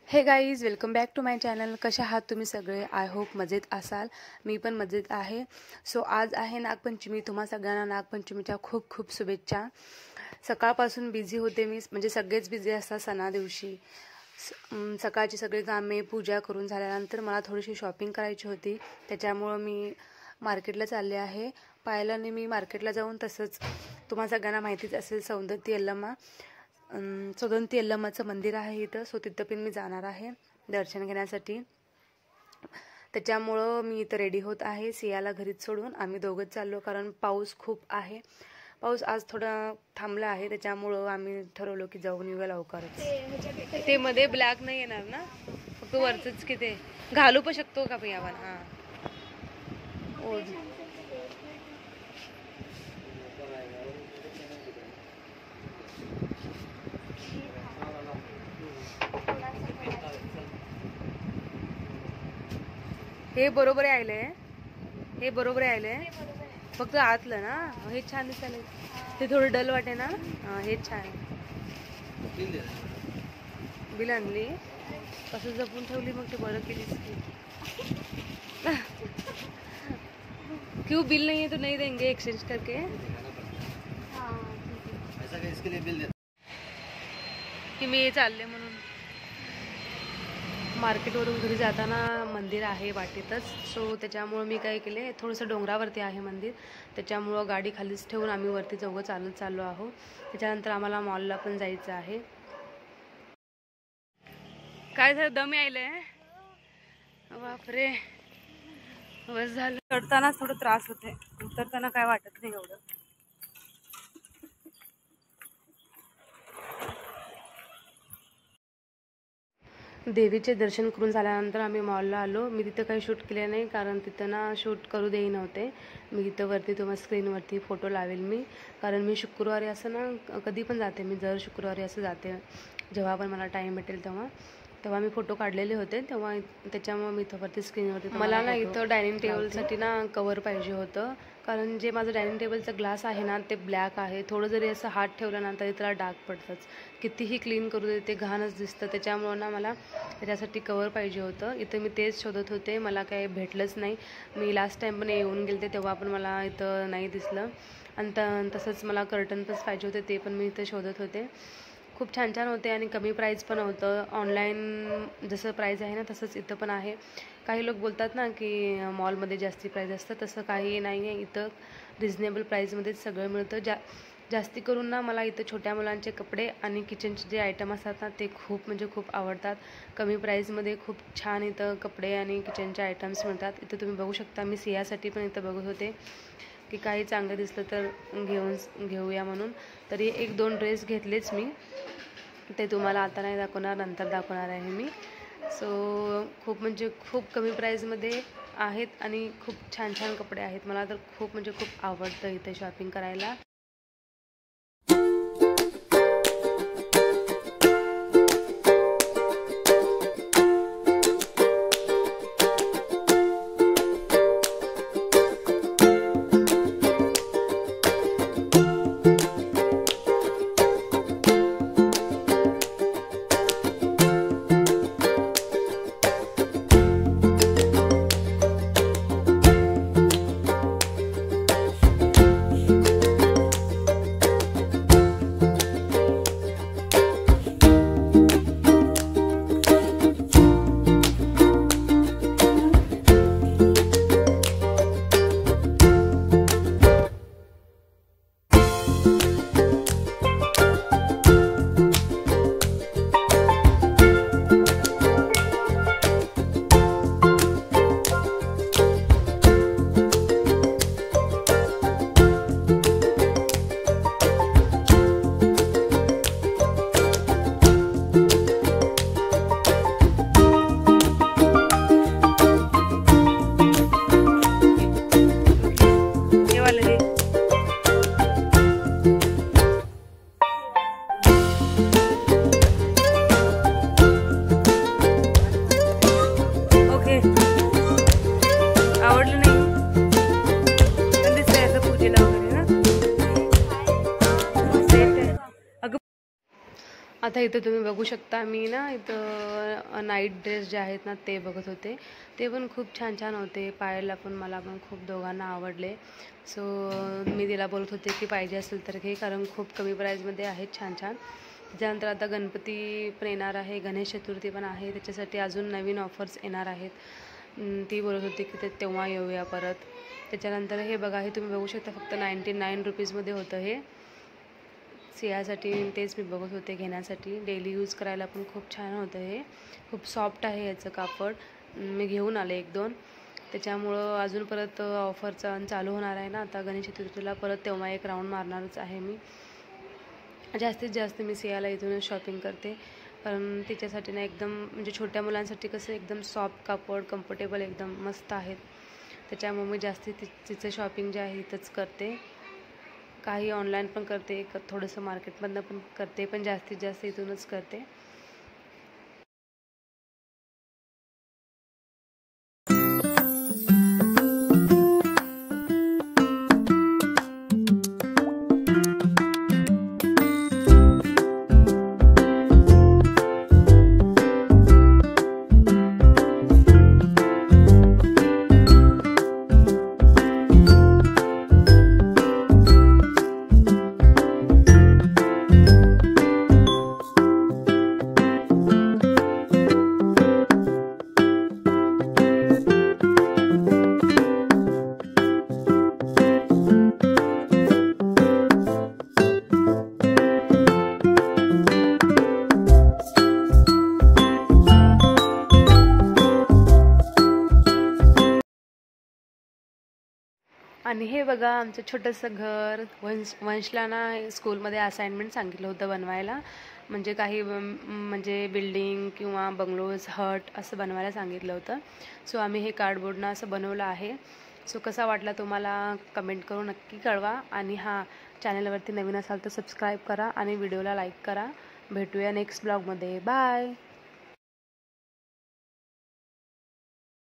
हे guys, welcome back to my channel. कशा आहात तुम्ही सगळे? आय होप मजेत असाल. मी पण मजेत आहे. सो आज आहे नागपंचमी. तुम्हा सगळ्यांना नागपंचमीच्या खूप खूप शुभेच्छा. सकाळपासून बिझी होते मी, म्हणजे सगळेच बिझी असतात सणा दिवशी. सकाळची सगळी कामे पूजा करून झाल्यानंतर मला थोडीशी शॉपिंग करायची होती, त्याच्यामुळं मी मार्केटला चालले आहे. पाहिलं नाही मी मार्केटला जाऊन. तसंच तुम्हा सगळ्यांना माहितीच असेल सौंदत्ती यल्लम्माचं मंदिर आहे इथं. सो तिथं पण मी जाणार आहे दर्शन घेण्यासाठी. त्याच्यामुळं मी इथं रेडी होत आहे. सियाला घरीच सोडून आम्ही दोघंच चाललो, कारण पाऊस खूप आहे. पाऊस आज थोडा थांबला आहे, त्याच्यामुळं आम्ही ठरवलं की जाऊन येऊया लवकरच. ते मध्ये ब्लॅक नाही येणार ना, फक्त वरचंच की ते घालू पण शकतो का पण आपण? हां, हे बरोबर आहे. हे बरोबर आहे, फक्त आतलं ना हे छान दिसायला. ते थोडं डल वाटे ना. हे छान आहे. बिल आणली, कसं जपून ठेवली मग ते बरं केलीस की. क्यों बिल नहीं है तो नहीं देंगे एक्सचेंज करके? की मी चालले म्हणून. मार्केटवरून घरी जाताना मंदिर आहे वाटेतच. सो त्याच्यामुळं मी काय केले, थोडंसं डोंगरावरती आहे मंदिर, त्याच्यामुळं गाडी खालीच ठेवून आम्ही वरती चौघं चालत चाललो आहोत. त्याच्यानंतर आम्हाला मॉलला पण जायचं आहे. काय झालं, दम यायलंय? बापरे, बस झालं. चढतानाच थोडं त्रास होते, उतरताना काय वाटत नाही एवढं. देवीचे दर्शन करून झाल्यानंतर आम्ही मॉलला आलो. मी तिथं काही शूट केले नाही, कारण तिथं ना शूट करू देई नव्हते. मी इथं वरती तुम्हाला स्क्रीनवरती फोटो लावेल मी, कारण मी शुक्रवारी असं ना कधी पण जाते. मी दर शुक्रवारी असं जाते, जेव्हा पण मला टाईम भेटेल तेव्हा मी फोटो काढलेले होते. त्याच्यामुळे मी इथं वरती स्क्रीनवरती. मला ना इथं डायनिंग टेबलसाठी ना कवर पाहिजे होतं, कारण जे माझं डायनिंग टेबलचं ग्लास आहे ना ते ब्लॅक आहे. थोडं जरी असं हात ठेवलं ना तरी त्याला डाग पडतंच. कितीही क्लीन करू दे ते घाणच दिसतं. त्याच्यामुळं ना मला त्याच्यासाठी कवर पाहिजे होतं. इथं मी तेच शोधत होते, मला काही भेटलंच नाही. मी लास्ट टाईम पण येऊन गेले तेव्हा पण मला इथं नाही दिसलं. आणि तसंच मला कर्टन पण पाहिजे होते, ते पण मी इथं शोधत होते. खूप छान छान होते आणि कमी प्राईस पण होतं. ऑनलाईन जसं प्राईस आहे ना तसंच इथं पण आहे. काही लोक बोलतात ना की मॉलमध्ये जास्ती प्राईस असतं, तसं काही नाही आहे. इथं रिजनेबल प्राईजमध्येच सगळं मिळतं. जास्ती करून ना मला इथं छोट्या मुलांचे कपडे आणि किचनचे जे आयटम असतात ना ते खूप म्हणजे खूप आवडतात. कमी प्राईजमध्ये खूप छान इथं कपडे आणि किचनचे आयटम्स मिळतात. इथं तुम्ही बघू शकता, मी सियासाठी पण इथं बघत होते की काही चांगलं दिसलं तर घेऊया म्हणून. तरी 1-2 ड्रेस घेतलेच मी. ते तुम्हाला आता नाही दाखवणार, नंतर दाखवणार आहे मी. सो खूप म्हणजे खूप कमी प्राईजमध्ये आहेत आणि खूप छान छान कपडे आहेत. मला तर खूप म्हणजे खूप आवडतं इथे शॉपिंग करायला. आता इथं तुम्ही बघू शकता, मी ना इथं नाईट ड्रेस जे आहेत ना ते बघत होते. ते पण खूप छान छान होते. पायाला पण मला पण खूप दोघांना आवडले. सो मी तिला बोलत होते की पाहिजे असेल तर घे, कारण खूप कमी प्राईजमध्ये आहेत छान छान. त्याच्यानंतर आता गणपती पण येणार आहे, गणेश चतुर्थी पण आहे, त्याच्यासाठी अजून नवीन ऑफर्स येणार आहेत. ती बोलत होती की ते तेव्हा येऊया परत. त्याच्यानंतर हे बघा, हे तुम्ही बघू शकता, फक्त 99 रुपीजमध्ये होतं हे. सियासाठी तेच मी बघत होते घेण्यासाठी. डेली यूज करायला पण खूप छान होतं हे. खूप सॉफ्ट आहे याचं कापड. मी घेऊन आले 1-2. त्याच्यामुळं अजून परत ऑफरचा चालू होणार आहे ना आता गणेश चतुर्थीला, परत तेव्हा एक राऊंड मारणारच आहे मी. जास्तीत जास्त मी सियाला इथूनच शॉपिंग करते, कारण तिच्यासाठी ना एकदम म्हणजे छोट्या मुलांसाठी कसं एकदम सॉफ्ट कापड, कम्फर्टेबल एकदम मस्त आहेत. त्याच्यामुळे मी जास्ती तिचं शॉपिंग जे आहे इथंच करते. काही ऑनलाईन पण करते, थोडंसं मार्केटमधनं पण करते, पण जास्तीत जास्त इथूनच करते. आणि हे बघा आमचं छोटंसं घर. वंशला ना स्कूलमध्ये असाइनमेंट सांगितलं होतं बनवायला, म्हणजे काही म्हणजे बिल्डिंग किंवा बंगलोज, हट असं बनवायला सांगितलं होतं. सो आम्ही हे कार्डबोर्डनं असं बनवलं आहे. सो कसा वाटला तुम्हाला कमेंट करून नक्की कळवा. आणि हां, चॅनलवरती नवीन असाल तर सबस्क्राईब करा आणि व्हिडिओला लाईक करा. भेटूया नेक्स्ट ब्लॉगमध्ये. बाय.